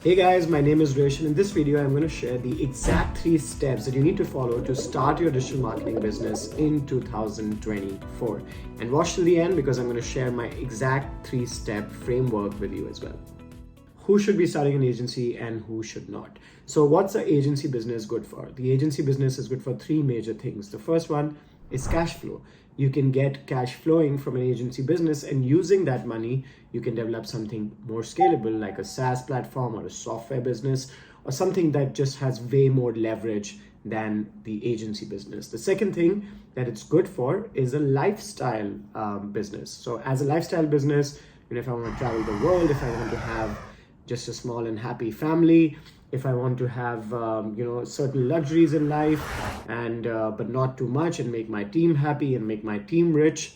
Hey guys, my name is Rish, and in this video I'm going to share the exact 3 steps that you need to follow to start your digital marketing business in 2024. And watch till the end because I'm going to share my exact 3-step framework with you as well. Who should be starting an agency and who should not? So what's the agency business good for? The agency business is good for 3 major things. The first one is cash flow. You can get cash flowing from an agency business, and using that money, you can develop something more scalable like a SaaS platform or a software business or something that just has way more leverage than the agency business. The second thing that it's good for is a lifestyle business. So as a lifestyle business, if I want to travel the world, if I want to have just a small and happy family, if I want to have certain luxuries in life and but not too much, and make my team happy and make my team rich,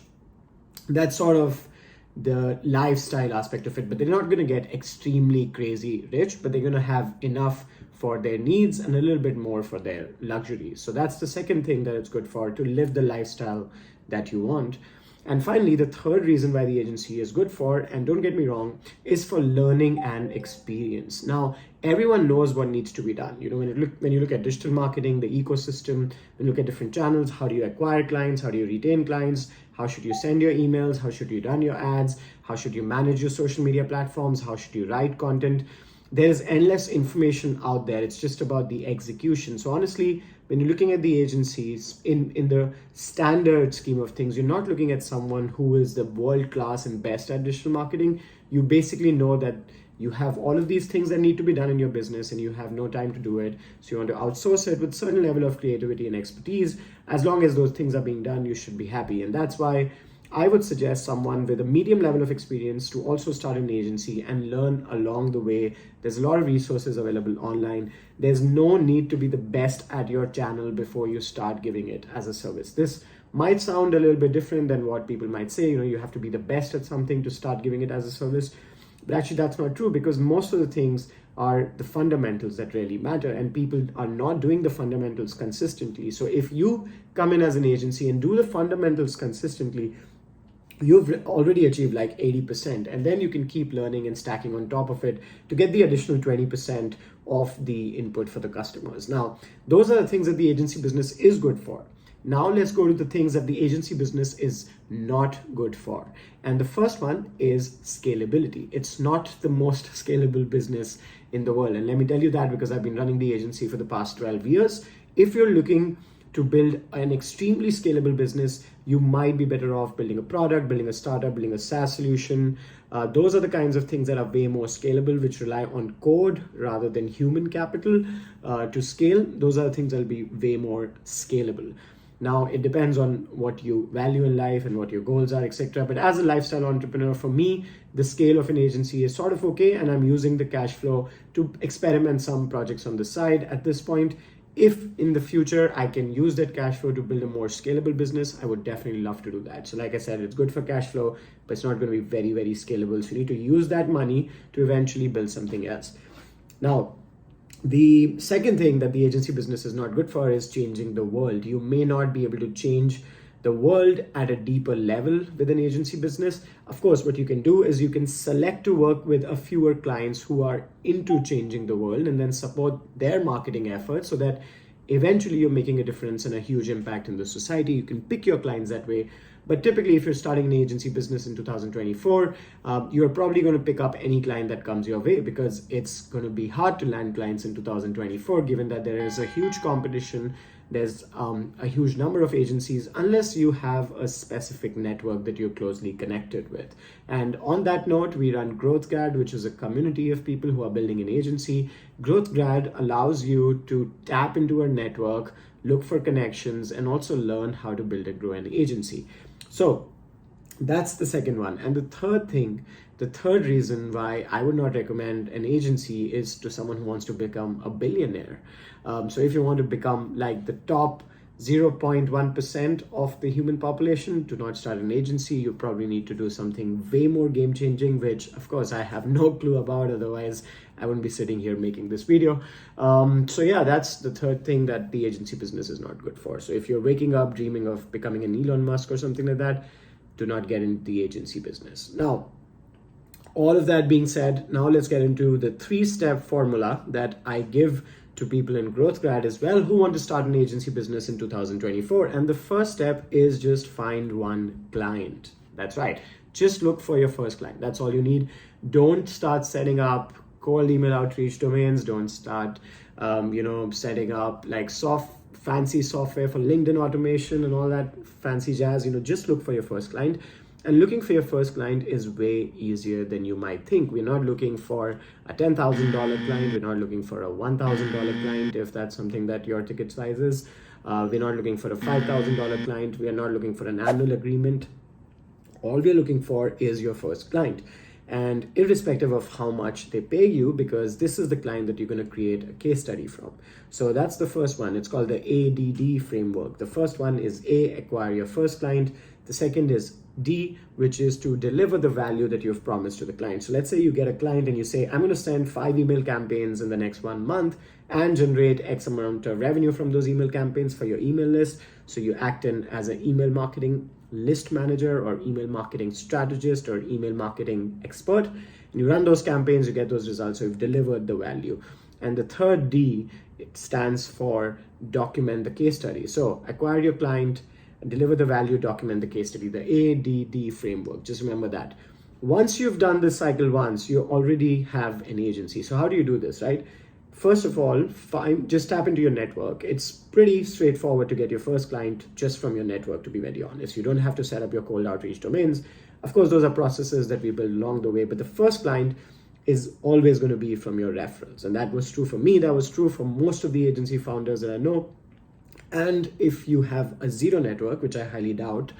that's sort of the lifestyle aspect of it. But they're not going to get extremely crazy rich, but they're going to have enough for their needs and a little bit more for their luxuries. So that's the second thing that it's good for, to live the lifestyle that you want. And finally, the third reason why the agency is good for, and don't get me wrong, is for learning and experience. Now, everyone knows what needs to be done. When you look at digital marketing, the ecosystem, when you look at different channels, how do you acquire clients? How do you retain clients? How should you send your emails? How should you run your ads? How should you manage your social media platforms? How should you write content? There's endless information out there. It's just about the execution. So honestly, when you're looking at the agencies in the standard scheme of things, you're not looking at someone who is the world class and best at digital marketing. You basically know that you have all of these things that need to be done in your business and you have no time to do it. So you want to outsource it with certain level of creativity and expertise. As long as those things are being done, you should be happy. And that's why I would suggest someone with a medium level of experience to also start an agency and learn along the way. There's a lot of resources available online. There's no need to be the best at your channel before you start giving it as a service. This might sound a little bit different than what people might say. You have to be the best at something to start giving it as a service. But actually that's not true, because most of the things are the fundamentals that really matter, and people are not doing the fundamentals consistently. So if you come in as an agency and do the fundamentals consistently, you've already achieved like 80%, and then you can keep learning and stacking on top of it to get the additional 20% of the input for the customers. Now, those are the things that the agency business is good for. Now let's go to the things that the agency business is not good for. And the first one is scalability. It's not the most scalable business in the world. And let me tell you that because I've been running the agency for the past 12 years. If you're looking to build an extremely scalable business, you might be better off building a product, building a startup, building a SaaS solution. Those are the kinds of things that are way more scalable, which rely on code rather than human capital to scale. Those are the things that will be way more scalable. Now, it depends on what you value in life and what your goals are, etc. But as a lifestyle entrepreneur, for me, the scale of an agency is sort of okay, and I'm using the cash flow to experiment some projects on the side at this point. If in the future I can use that cash flow to build a more scalable business, I would definitely love to do that. So like I said, it's good for cash flow, but it's not going to be very, very scalable. So you need to use that money to eventually build something else. Now, the second thing that the agency business is not good for is changing the world. You may not be able to change the world at a deeper level with an agency business. Of course, what you can do is you can select to work with a fewer clients who are into changing the world, and then support their marketing efforts so that eventually you're making a difference and a huge impact in the society. You can pick your clients that way. But typically, if you're starting an agency business in 2024, you're probably going to pick up any client that comes your way, because it's going to be hard to land clients in 2024, given that there is a huge competition. There's a huge number of agencies, unless you have a specific network that you're closely connected with. And on that note, we run GrowthGrad, which is a community of people who are building an agency. GrowthGrad allows you to tap into a network, look for connections, and also learn how to build and grow an agency. So that's the second one. And the third reason why I would not recommend an agency is to someone who wants to become a billionaire. So if you want to become like the top 0.1% of the human population, do not start an agency. You probably need to do something way more game changing, which of course I have no clue about. Otherwise, I wouldn't be sitting here making this video. So yeah, that's the third thing that the agency business is not good for. So if you're waking up dreaming of becoming an Elon Musk or something like that, do not get into the agency business. Now, All of that being said, now let's get into the 3-step formula that I give to people in Growth Grad as well who want to start an agency business in 2024. And the first step is just find one client. That's right. Just look for your first client. That's all you need. Don't start setting up cold email outreach domains. Don't start, setting up like fancy software for LinkedIn automation and all that fancy jazz. Just look for your first client. And looking for your first client is way easier than you might think. We're not looking for a $10,000 client. We're not looking for a $1,000 client if that's something that your ticket size is. We're not looking for a $5,000 client. We are not looking for an annual agreement. All we're looking for is your first client. And irrespective of how much they pay you, because this is the client that you're going to create a case study from. So that's the first one. It's called the ADD framework. The first one is A, acquire your first client. The second is D, which is to deliver the value that you've promised to the client. So let's say you get a client and you say, I'm going to send 5 email campaigns in the next 1 month and generate X amount of revenue from those email campaigns for your email list. So you act in as an email marketing list manager or email marketing strategist or email marketing expert. And you run those campaigns, you get those results. So you've delivered the value. And the third D, it stands for document the case study. So acquire your client, deliver the value, document the case study, the ADD framework. Just remember that. Once you've done this cycle once, you already have an agency. So how do you do this, right? First of all, just tap into your network. It's pretty straightforward to get your first client just from your network, to be very honest. You don't have to set up your cold outreach domains. Of course, those are processes that we build along the way, but the first client is always going to be from your referrals. And that was true for me. That was true for most of the agency founders that I know. And if you have a zero network, which I highly doubt,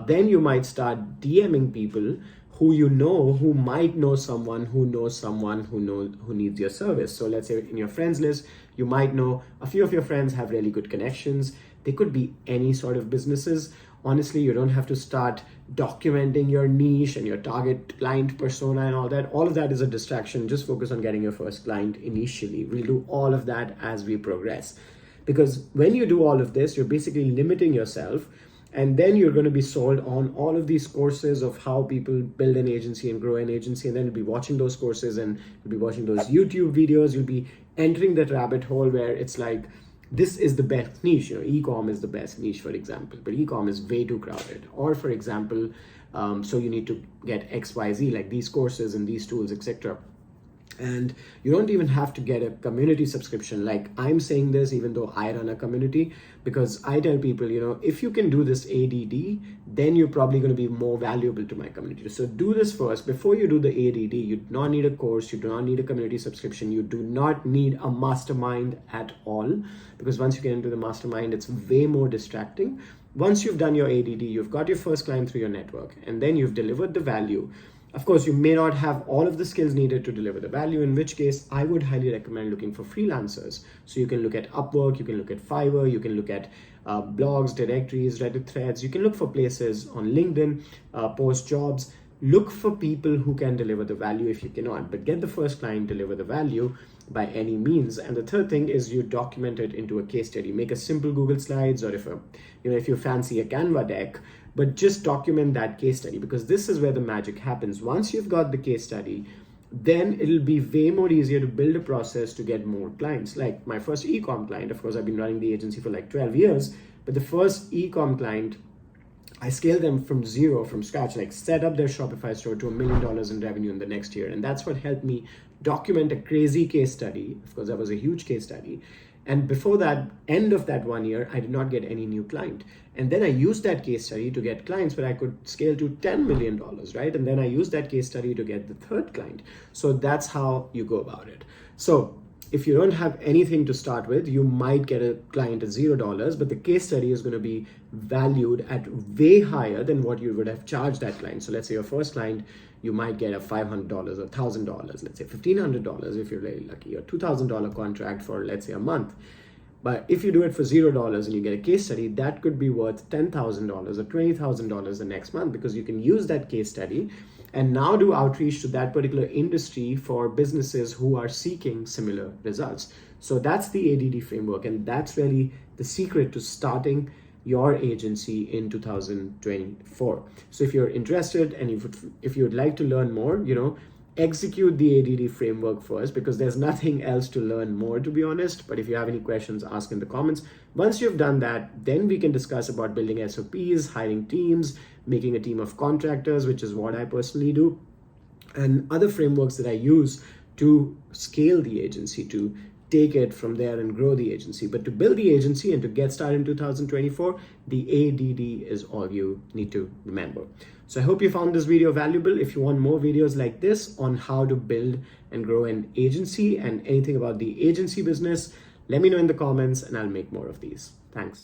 then you might start DMing people who you know, who might know someone who knows someone who needs your service. So let's say in your friends list, you might know a few of your friends have really good connections. They could be any sort of businesses. Honestly, you don't have to start documenting your niche and your target client persona and all that. All of that is a distraction. Just focus on getting your first client initially. We'll do all of that as we progress. Because when you do all of this, you're basically limiting yourself, and then you're going to be sold on all of these courses of how people build an agency and grow an agency, and then you'll be watching those courses and you'll be watching those YouTube videos. You'll be entering that rabbit hole where it's like, this is the best niche. E-com is the best niche, for example, but e-com is way too crowded. Or for example, so you need to get XYZ, like these courses and these tools, etc. And you don't even have to get a community subscription. Like I'm saying this even though I run a community, because I tell people, if you can do this ADD, then you're probably going to be more valuable to my community. So do this first. Before you do the ADD, you do not need a course. You do not need a community subscription. You do not need a mastermind at all, because once you get into the mastermind, it's way more distracting. Once you've done your ADD, you've got your first client through your network, and then you've delivered the value. Of course, you may not have all of the skills needed to deliver the value, in which case I would highly recommend looking for freelancers. So you can look at Upwork, you can look at Fiverr, you can look at blogs, directories, Reddit threads. You can look for places on LinkedIn, post jobs. Look for people who can deliver the value if you cannot, but get the first client, deliver the value by any means. And the third thing is you document it into a case study. Make a simple Google Slides, or if you fancy a Canva deck, but just document that case study, because this is where the magic happens. Once you've got the case study, then it'll be way more easier to build a process to get more clients. Like my first e-com client, of course, I've been running the agency for like 12 years, but the first e-com client, I scaled them from scratch, like set up their Shopify store to $1 million in revenue in the next year. And that's what helped me document a crazy case study. Of course, that was a huge case study. And before that, end of that 1 year, I did not get any new client. And then I used that case study to get clients where I could scale to $10 million, right? And then I used that case study to get the third client. So that's how you go about it. So if you don't have anything to start with, you might get a client at $0, but the case study is going to be valued at way higher than what you would have charged that client. So let's say your first client, you might get a $500 or $1,000, let's say $1,500 if you're really lucky, or $2,000 contract for, let's say, a month. But if you do it for $0 and you get a case study, that could be worth $10,000 or $20,000 the next month, because you can use that case study and now do outreach to that particular industry for businesses who are seeking similar results. So that's the ADD framework, and that's really the secret to starting your agency in 2024. So if you're interested and if you would like to learn more, execute the ADD framework first, because there's nothing else to learn more, to be honest. But if you have any questions, ask in the comments. Once you've done that, then we can discuss about building SOPs, hiring teams, making a team of contractors, which is what I personally do, and other frameworks that I use to scale the agency, to take it from there and grow the agency. But to build the agency and to get started in 2024, the ADD is all you need to remember. So I hope you found this video valuable. If you want more videos like this on how to build and grow an agency and anything about the agency business, let me know in the comments and I'll make more of these. Thanks.